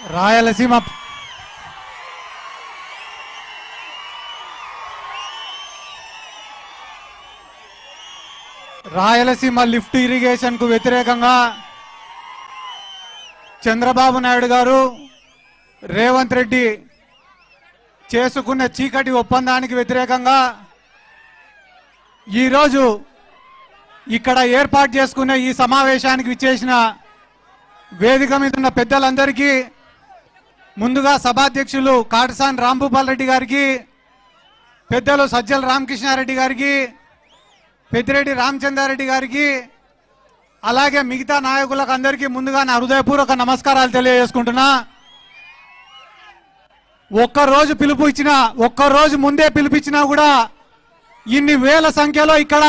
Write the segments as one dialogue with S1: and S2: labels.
S1: Rayalaseema lift irrigation కు వ్యతిరేకంగా చంద్రబాబు నాయుడు గారు రేవంత్ రెడ్డి చేసుకున్న చీకటి ఒప్పందానికి వ్యతిరేకంగా ఈరోజు ఇక్కడ ఏర్పాటు చేసుకున్న ఈ సమావేశానికి విచ్చేసిన వేదిక మీద ఉన్న పెద్దలందరికీ, ముందుగా సభాధ్యక్షులు కాటసాని రాంభూపాల్ రెడ్డి గారికి, పెద్దలు సజ్జల రామకృష్ణారెడ్డి గారికి, పెద్దిరెడ్డి రామచంద్రారెడ్డి గారికి, అలాగే మిగతా నాయకులకు అందరికీ ముందుగా నా హృదయపూర్వక నమస్కారాలు తెలియజేసుకుంటున్నా. ఒక్కరోజు పిలుపు ఇచ్చినా, ఒక్కరోజు ముందే పిలిపించినా కూడా ఇన్ని వేల సంఖ్యలో ఇక్కడ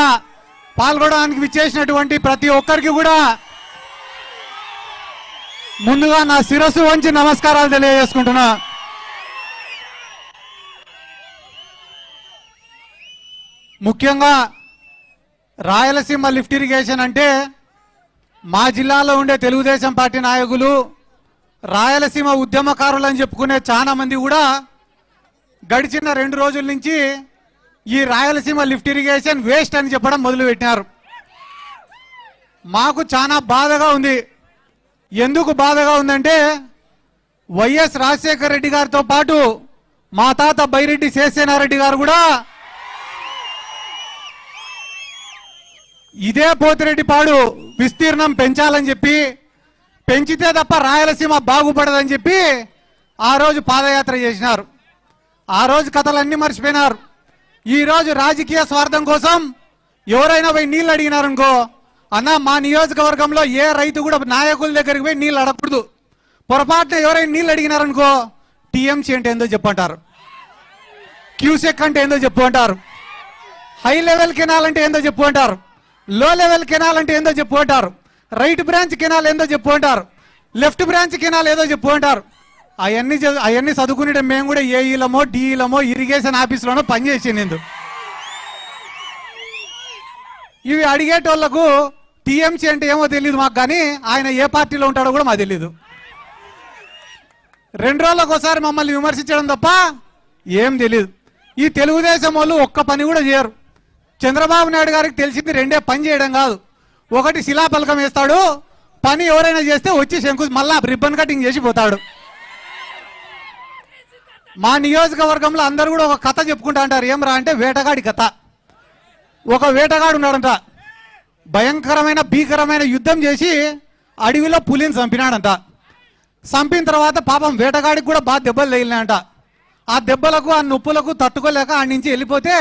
S1: పాల్గొనడానికి విచ్చేసినటువంటి ప్రతి ఒక్కరికి కూడా ముందుగా నా శిరస్సు వంచి నమస్కారాలు తెలియజేసుకుంటున్నా. ముఖ్యంగా రాయలసీమ లిఫ్ట్ ఇరిగేషన్ అంటే మా జిల్లాలో ఉండే తెలుగుదేశం పార్టీ నాయకులు, రాయలసీమ ఉద్యమకారులు అని చెప్పుకునే చాలా మంది కూడా గడిచిన 2 రోజుల నుంచి ఈ రాయలసీమ లిఫ్ట్ ఇరిగేషన్ వేస్ట్ అని చెప్పడం మొదలుపెట్టినారు. మాకు చాలా బాధగా ఉంది. ఎందుకు బాధగా ఉందంటే, వైఎస్ రాజశేఖర రెడ్డి గారితో పాటు మా తాత బైరెడ్డి శేషసేనారెడ్డి గారు కూడా ఇదే పోతిరెడ్డిపాడు విస్తీర్ణం పెంచాలని చెప్పి, పెంచితే తప్ప రాయలసీమ బాగుపడదని చెప్పి ఆ రోజు పాదయాత్ర చేసినారు. ఆ రోజు కథలన్నీ మర్చిపోయినారు. ఈ రోజు రాజకీయ స్వార్థం కోసం ఎవరైనా పోయి నీళ్ళు అడిగినారనుకో, అన్న మా నియోజకవర్గంలో ఏ రైతు కూడా నాయకుల దగ్గరికి పోయి నీళ్ళు అడగకూడదు. పొరపాటున ఎవరైనా నీళ్ళు అడిగినారనుకో, టీఎంసీ అంటే ఏందో చెప్పంటారు, క్యూసెక్ అంటే ఏందో చెప్పు అంటారు, హై లెవెల్ కెనాల్ అంటే ఏందో చెప్పు అంటారు, లో లెవెల్ కెనాల్ అంటే ఏందో చెప్పు అంటారు, రైట్ బ్రాంచ్ కెనాల్ ఏందో చెప్పు అంటారు, లెఫ్ట్ బ్రాంచ్ కెనాల్ ఏదో చెప్పు అంటారు. అవన్నీ చదువుకునే మేము కూడా ఏఈలమో డిఈలమో ఇరిగేషన్ ఆఫీసులోనో పనిచేసింది. ఇవి అడిగేటోళ్లకు టీఎంసీ అంటే ఏమో తెలియదు మాకు, కానీ ఆయన ఏ పార్టీలో ఉంటాడో కూడా మాకు తెలియదు. 2 రోజులకు ఒకసారి మమ్మల్ని విమర్శించడం తప్ప ఏం తెలియదు. ఈ తెలుగుదేశం వాళ్ళు ఒక్క పని కూడా చేయరు. చంద్రబాబు నాయుడు గారికి తెలిసింది 2 పని చేయడం కాదు. ఒకటి శిలాఫలకం వేస్తాడు, పని ఎవరైనా చేస్తే వచ్చి శంకు మళ్ళా రిబ్బన్ కటింగ్ చేసి పోతాడు. మా నియోజకవర్గంలో అందరూ కూడా ఒక కథ చెప్పుకుంటా అంటారు. ఏం రా అంటే వేటగాడి కథ. ఒక వేటగాడు ఉన్నాడంట, భయంకరమైన భీకరమైన యుద్ధం చేసి అడవిలో పులిని చంపినాడంట. చంపిన తర్వాత పాపం వేటగాడికి కూడా బాగా దెబ్బలు తగిలినాయంట. ఆ దెబ్బలకు ఆ నొప్పులకు తట్టుకోలేక ఆడి నుంచి వెళ్ళిపోతే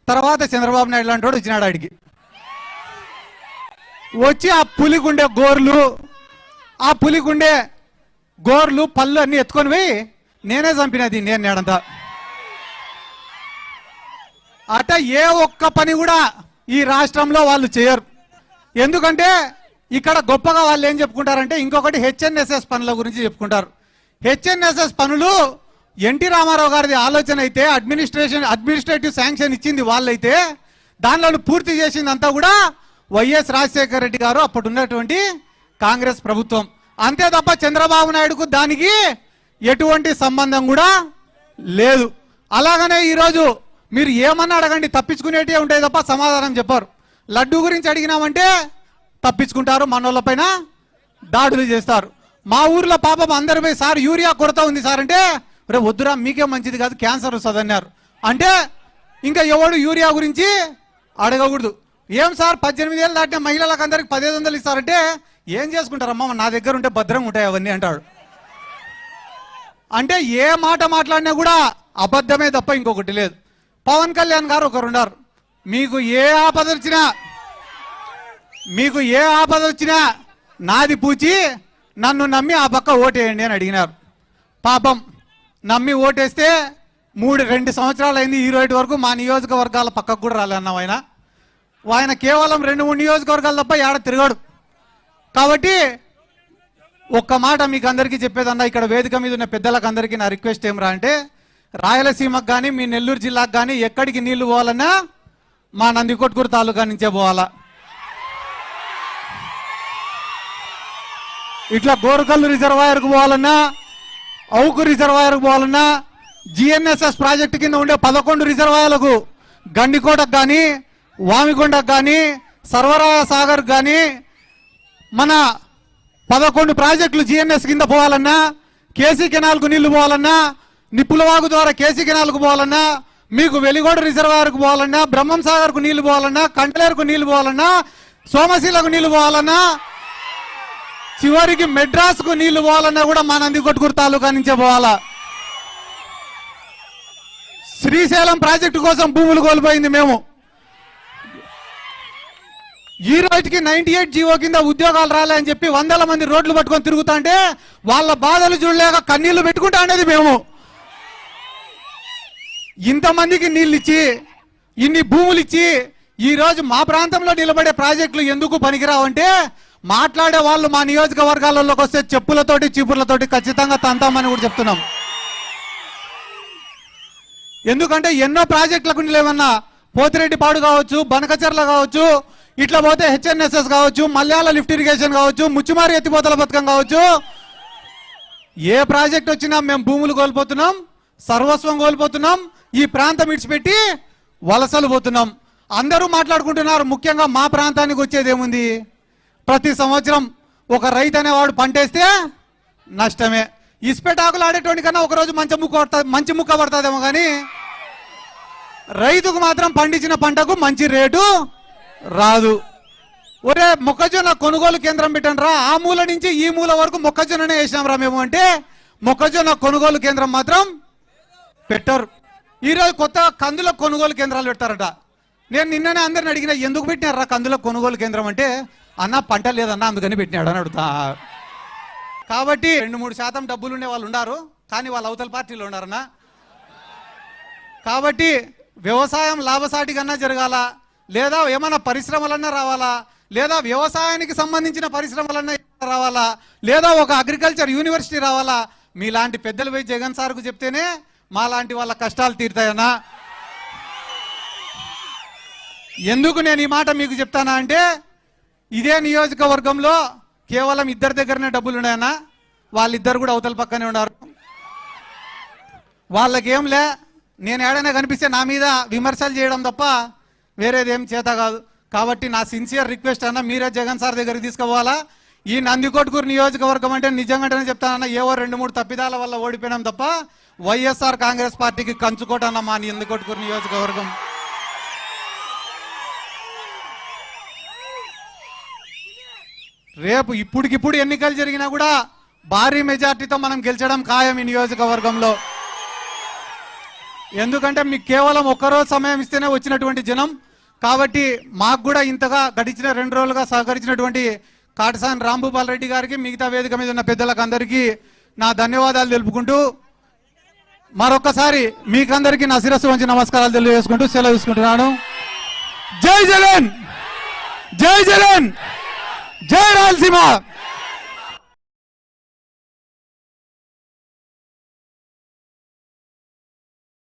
S1: తర్వాత చంద్రబాబు నాయుడు లాంటి వాడు వచ్చినాడు. ఆడికి వచ్చి ఆ పులిగుండే గోర్లు పళ్ళు అన్ని ఎత్తుకొని పోయి నేనే చంపినది నేను నేడంతా. అట ఏ ఒక్క పని కూడా ఈ రాష్ట్రంలో వాళ్ళు చేయరు. ఎందుకంటే ఇక్కడ గొప్పగా వాళ్ళు ఏం చెప్పుకుంటారంటే, ఇంకొకటి హెచ్ఎన్ఎస్ఎస్ పనుల గురించి చెప్పుకుంటారు. హెచ్ఎన్ఎస్ఎస్ పనులు ఎన్టీ రామారావు గారిది ఆలోచన అయితే, అడ్మినిస్ట్రేటివ్ శాంక్షన్ ఇచ్చింది వాళ్ళైతే, దానిలో పూర్తి చేసిందంతా కూడా వైఎస్ రాజశేఖర రెడ్డి గారు అప్పుడు ఉన్నటువంటి కాంగ్రెస్ ప్రభుత్వం. అంతే తప్ప చంద్రబాబు నాయుడుకు దానికి ఎటువంటి సంబంధం కూడా లేదు. అలాగనే ఈరోజు మీరు ఏమన్నా అడగండి, తప్పించుకునేటివే ఉంటాయి తప్ప సమాధానం చెప్పారు. లడ్డు గురించి అడిగినామంటే తప్పించుకుంటారు, మనోళ్ళపైన దాడులు చేస్తారు. మా ఊర్లో పాపం అందరిపై సార్ యూరియా కొరత ఉంది సార్ అంటే, రే వద్దురా మీకే మంచిది కాదు క్యాన్సర్ వస్తుంది అన్నారు. అంటే ఇంకా ఎవడు యూరియా గురించి అడగకూడదు. ఏం సార్ 18 ఏళ్ళు దాటిన మహిళలకు అందరికి 1500 ఇస్తారంటే, ఏం చేసుకుంటారమ్మా నా దగ్గర ఉంటే భద్రంగా ఉంటాయి అవన్నీ అంటాడు. అంటే ఏ మాట మాట్లాడినా కూడా అబద్ధమే తప్ప ఇంకొకటి లేదు. పవన్ కళ్యాణ్ గారు ఒకరు ఉన్నారు, మీకు ఏ ఆపద వచ్చినా నాది పూచి నన్ను నమ్మి ఆ పక్క ఓటేయండి అని అడిగినారు. పాపం నమ్మి ఓటేస్తే 2 సంవత్సరాలు అయింది, ఈ రోజు వరకు మా నియోజకవర్గాల పక్కకు కూడా రాలేన్నాం. ఆయన కేవలం 2-3 నియోజకవర్గాల తప్ప ఏడ తిరగాడు. కాబట్టి ఒక్క మాట మీకు అందరికీ చెప్పేదన్నా, ఇక్కడ వేదిక మీద ఉన్న పెద్దలకు అందరికీ నా రిక్వెస్ట్ ఏమరా అంటే, రాయలసీమకు కానీ మీ నెల్లూరు జిల్లాకు కానీ ఎక్కడికి నీళ్లు పోవాలన్నా మా నందికొట్కూరు తాలూకా నుంచే పోవాలా. ఇట్లా గోరుకల్లు రిజర్వాయర్కు పోవాలన్నా అవుకు రిజర్వాయర్కు పోవాలన్నా, జిఎన్ఎస్ఎస్ ప్రాజెక్టు కింద ఉండే 11 రిజర్వాయర్లకు, గండికోటకు కానీ, వామికొండకు కానీ, సర్వరాయ సాగర్ కానీ, మన 11 ప్రాజెక్టులు జిఎన్ఎస్ కింద పోవాలన్నా, కేసీ కెనాల్కు నీళ్లు పోవాలన్నా, నిప్పులవాగు ద్వారా కేసీ కెనాల్కు పోవాలన్నా, మీకు వెలిగోడ రిజర్వాయర్కు పోవాలన్నా, బ్రహ్మం సాగర్కు నీళ్లు పోవాలన్నా, కంటలేరుకు నీళ్లు పోవాలన్నా, సోమశీలకు నీళ్లు పోవాలన్నా, చివరికి మెడ్రాస్కు నీళ్లు పోవాలన్నా కూడా మా నందికొట్కూరు తాలూకా నుంచే పోవాలా. శ్రీశైలం ప్రాజెక్టు కోసం భూములు కోల్పోయింది మేము. ఈ రోజుకి 98 జీవో కింద ఉద్యోగాలు రాలేని చెప్పి 100ల మంది రోడ్లు పట్టుకొని తిరుగుతా అంటే వాళ్ళ బాధలు చూడలేక కన్నీళ్లు పెట్టుకుంటా అనేది మేము. ఇంతమందికి నీళ్ళు ఇచ్చి, ఇన్ని భూములు ఇచ్చి, ఈ రోజు మా ప్రాంతంలో నిలబడే ప్రాజెక్టులు ఎందుకు పనికిరావంటే మాట్లాడే వాళ్ళు మా నియోజకవర్గాలలోకి వస్తే చెప్పులతోటి చీపుర్లతోటి ఖచ్చితంగా తంతామని కూడా చెప్తున్నాం. ఎందుకంటే ఎన్నో ప్రాజెక్టులకు లేవన్నా, పోతిరెడ్డిపాడు కావచ్చు, బనకచర్ల కావచ్చు, ఇట్లా పోతే హెచ్ఎన్ఎస్ఎస్ కావచ్చు, మల్యాల లిఫ్ట్ ఇరిగేషన్ కావచ్చు, ముచ్చుమారి ఎత్తిపోతల పథకం కావచ్చు, ఏ ప్రాజెక్ట్ వచ్చినా మేము భూములు కోల్పోతున్నాం, సర్వస్వం కోల్పోతున్నాం, ఈ ప్రాంతం ఇడిచిపెట్టి వలసలు పోతున్నాం. అందరూ మాట్లాడుకుంటున్నారు. ముఖ్యంగా మా ప్రాంతానికి వచ్చేది ఏముంది? ప్రతి సంవత్సరం ఒక రైతు అనేవాడు పంటేస్తే నష్టమే. ఇసుపెటాకులు ఆడేటోడి కన్నా ఒకరోజు మంచి ముక్క పడుతుందేమో కానీ రైతుకు మాత్రం పండించిన పంటకు మంచి రేటు రాదు. ఒరే మొక్కజొన్న కొనుగోలు కేంద్రం పెట్టండి రా, ఆ మూల నుంచి ఈ మూల వరకు మొక్కజొన్ననే వేసినాం రా మేము అంటే మొక్కజొన్న కొనుగోలు కేంద్రం మాత్రం పెట్టరు. ఈరోజు కొత్తగా కందుల కొనుగోలు కేంద్రాలు పెడతారట. నేను నిన్ననే అందరిని అడిగిన, ఎందుకు పెట్టినారా కందుల కొనుగోలు కేంద్రం అంటే, అన్న పంట లేదన్నా అందుకని పెట్టినాడు అని అడుగుతా. కాబట్టి 2-3% డబ్బులు ఉండే వాళ్ళు ఉన్నారు, కానీ వాళ్ళు అవతల పార్టీలో ఉన్నారన్న. కాబట్టి వ్యవసాయం లాభసాటి కన్నా జరగాల, లేదా ఏమైనా పరిశ్రమలన్నా రావాలా, లేదా వ్యవసాయానికి సంబంధించిన పరిశ్రమలన్నా రావాలా, లేదా ఒక అగ్రికల్చర్ యూనివర్సిటీ రావాలా. మీలాంటి పెద్దలు పోయి జగన్ సార్కు చెప్తేనే మా లాంటి వాళ్ళ కష్టాలు తీరుతాయన్నా. ఎందుకు నేను ఈ మాట మీకు చెప్తానా అంటే, ఇదే నియోజకవర్గంలో కేవలం 2 దగ్గరనే డబ్బులు ఉన్నాయన్నా. వాళ్ళిద్దరు కూడా అవతల పక్కనే ఉన్నారు. వాళ్ళకేంలే, నేను ఏడైనా కనిపిస్తే నా మీద విమర్శలు చేయడం తప్ప వేరేదేం చేత కాదు. కాబట్టి నా సిన్సియర్ రిక్వెస్ట్ అన్న, మీరే జగన్ సార్ దగ్గరికి తీసుకుపోవాలా. ఈ నందికొట్కూరు నియోజకవర్గం అంటే నిజంగానే చెప్తానన్నా, ఏవో 2-3 తప్పిదాల వల్ల ఓడిపోయినాం తప్ప వైఎస్ఆర్ కాంగ్రెస్ పార్టీకి కంచుకోటన్న మా నందికొట్కూరు నియోజకవర్గం. రేపు ఇప్పటికిప్పుడు ఎన్నికలు జరిగినా కూడా భారీ మెజార్టీతో మనం గెలిచడం ఖాయం ఈ నియోజకవర్గంలో. ఎందుకంటే మీకు కేవలం ఒక్కరోజు సమయం ఇస్తేనే వచ్చినటువంటి జనం. కాబట్టి మాకు కూడా ఇంతగా గడిచిన 2 రోజులుగా సహకరించినటువంటి కాటసాని రాంభూపాల్ రెడ్డి గారికి, మిగతా వేదిక మీద ఉన్న పెద్దలకు అందరికీ నా ధన్యవాదాలు తెలుపుకుంటూ, మరొకసారి మీకందరికీ నా శిరస్సు వంచి నమస్కారాలు తెలియజేసుకుంటూ సెలవు తీసుకుంటున్నాను. జై జగన్, జై జగన్, జై రాయలసీమ.